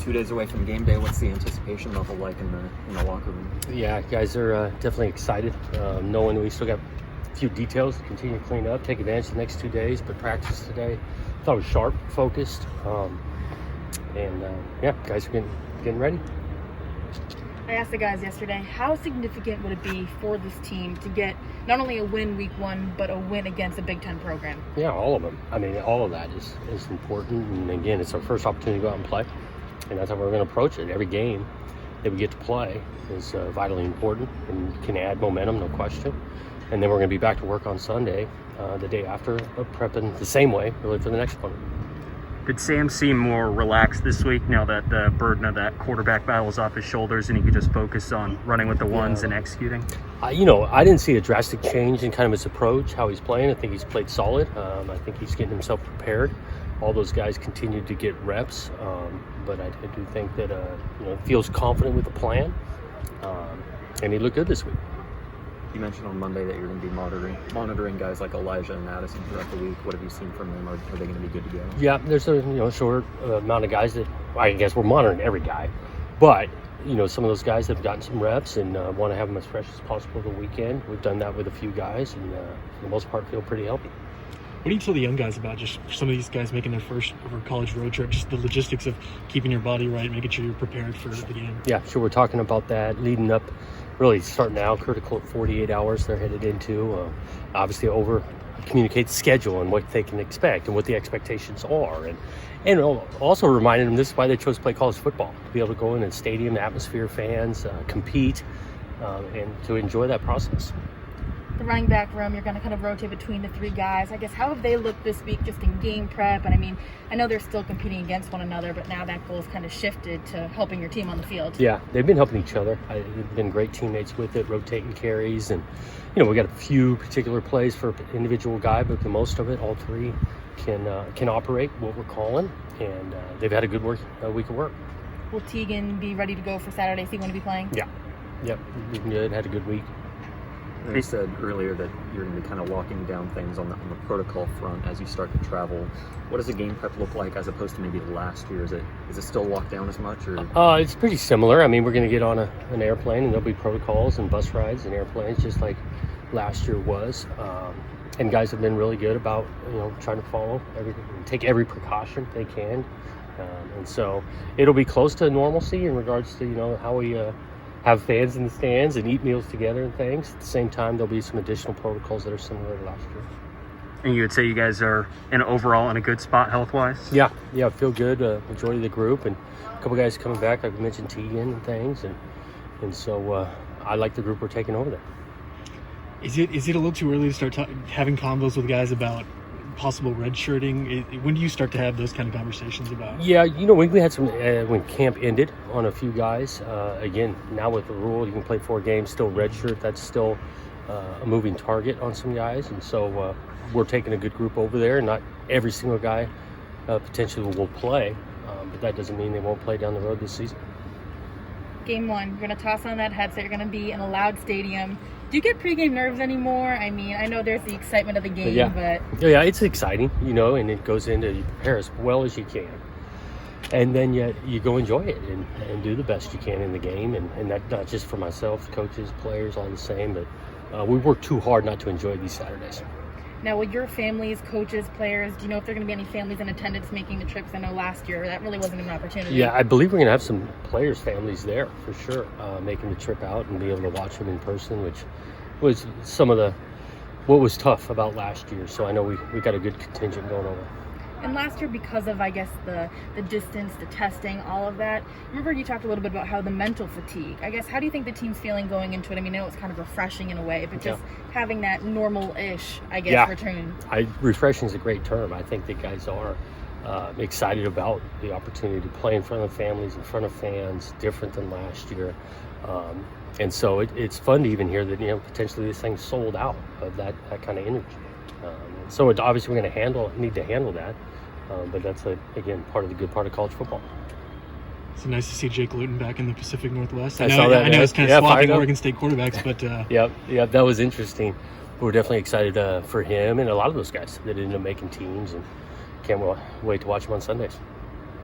2 days away from game day. What's the anticipation level like in the locker room? Yeah, guys are definitely excited, knowing we still got a few details to continue to clean up, take advantage of the next 2 days, but practice today, I thought it was sharp, focused, guys are getting ready. I asked the guys yesterday, how significant would it be for this team to get not only a win week 1, but a win against a Big Ten program? Yeah, all of them. I mean, all of that is important. And again, it's our first opportunity to go out and play. And that's how we're going to approach it. Every game that we get to play is vitally important and can add momentum, no question. And then we're going to be back to work on Sunday, the day after, prepping the same way, really, for the next one. Did Sam seem more relaxed this week now that the burden of that quarterback battle is off his shoulders and he could just focus on running with the ones and executing? I didn't see a drastic change in kind of his approach, how he's playing. I think he's played solid. I think he's getting himself prepared. All those guys continue to get reps, but I do think that feels confident with the plan, and he looked good this week. You mentioned on Monday that you're going to be monitoring guys like Elijah and Addison throughout the week. What have you seen from them? Are they going to be good to go? Yeah, there's a short amount of guys that I guess we're monitoring every guy, but some of those guys have gotten some reps and want to have them as fresh as possible the weekend. We've done that with a few guys, and for the most part, feel pretty healthy. What do you tell the young guys about just some of these guys making their first ever college road trip, just the logistics of keeping your body right, making sure you're prepared for the game? Yeah, sure. We're talking about that leading up, really starting now, critical 48 hours they're headed into. Obviously, communicate the schedule and what they can expect and what the expectations are. And also reminding them this is why they chose to play college football, to be able to go in and stadium, atmosphere, fans, compete, and to enjoy that process. The running back room, you're going to kind of rotate between the 3 guys. I guess, how have they looked this week just in game prep? And I mean, I know they're still competing against one another, but now that goal's kind of shifted to helping your team on the field. Yeah, they've been helping each other. They've been great teammates with it, rotating carries. And, we got a few particular plays for individual guy, but the most of it, all 3 can operate what we're calling. And they've had a good week of work. Will Teagan be ready to go for Saturday? Is he going to be playing? Yeah. Yep. Been good. Had a good week. You said earlier that you're going to be kind of locking down things on the protocol front as you start to travel. What does the game prep look like as opposed to maybe last year? Is it still locked down as much? Or? It's pretty similar. I mean, we're going to get on an airplane, and there'll be protocols and bus rides and airplanes just like last year was. And guys have been really good about trying to follow take every precaution they can. And so it'll be close to normalcy in regards to how we have fans in the stands and eat meals together and things. At the same time, there'll be some additional protocols that are similar to last year. And you would say you guys are overall in a good spot health-wise? Yeah, feel good. Majority of the group and a couple guys coming back, like we mentioned, Teagan and things, and so I like the group we're taking over there. Is it a little too early to start having combos with guys about possible redshirting? When do you start to have those kind of conversations about? Yeah, we had some when camp ended on a few guys. Again, now with the rule, you can play 4 games, still redshirt. That's still a moving target on some guys, and so we're taking a good group over there. Not every single guy potentially will play, but that doesn't mean they won't play down the road this season. Game 1, you're going to toss on that headset. You're going to be in a loud stadium. Do you get pregame nerves anymore? I mean, I know there's the excitement of the game, but... Yeah, it's exciting, and it goes into you prepare as well as you can. And then you go enjoy it and do the best you can in the game. And that not just for myself, coaches, players, all the same, but we work too hard not to enjoy these Saturdays. Now, with your families, coaches, players, do you know if there are going to be any families in attendance making the trips? I know last year that really wasn't an opportunity. Yeah, I believe we're going to have some players' families there for sure, making the trip out and be able to watch them in person, which was some of what was tough about last year. So I know we got a good contingent going over. And last year, because of, I guess, the distance, the testing, all of that, remember you talked a little bit about how the mental fatigue. I guess, how do you think the team's feeling going into it? I mean, I know it's kind of refreshing in a way, but just having that normal-ish, I guess, return. Refreshing is a great term. I think the guys are excited about the opportunity to play in front of families, in front of fans, different than last year. And so it's fun to even hear that, potentially this thing's sold out of that kind of energy. So obviously we're going to need to handle that. But that's, again, the good part of college football. It's nice to see Jake Luton back in the Pacific Northwest. I know it's kind of swapping Oregon State quarterbacks, but... Yeah, that was interesting. We're definitely excited for him and a lot of those guys that ended up making teams, and can't wait to watch them on Sundays.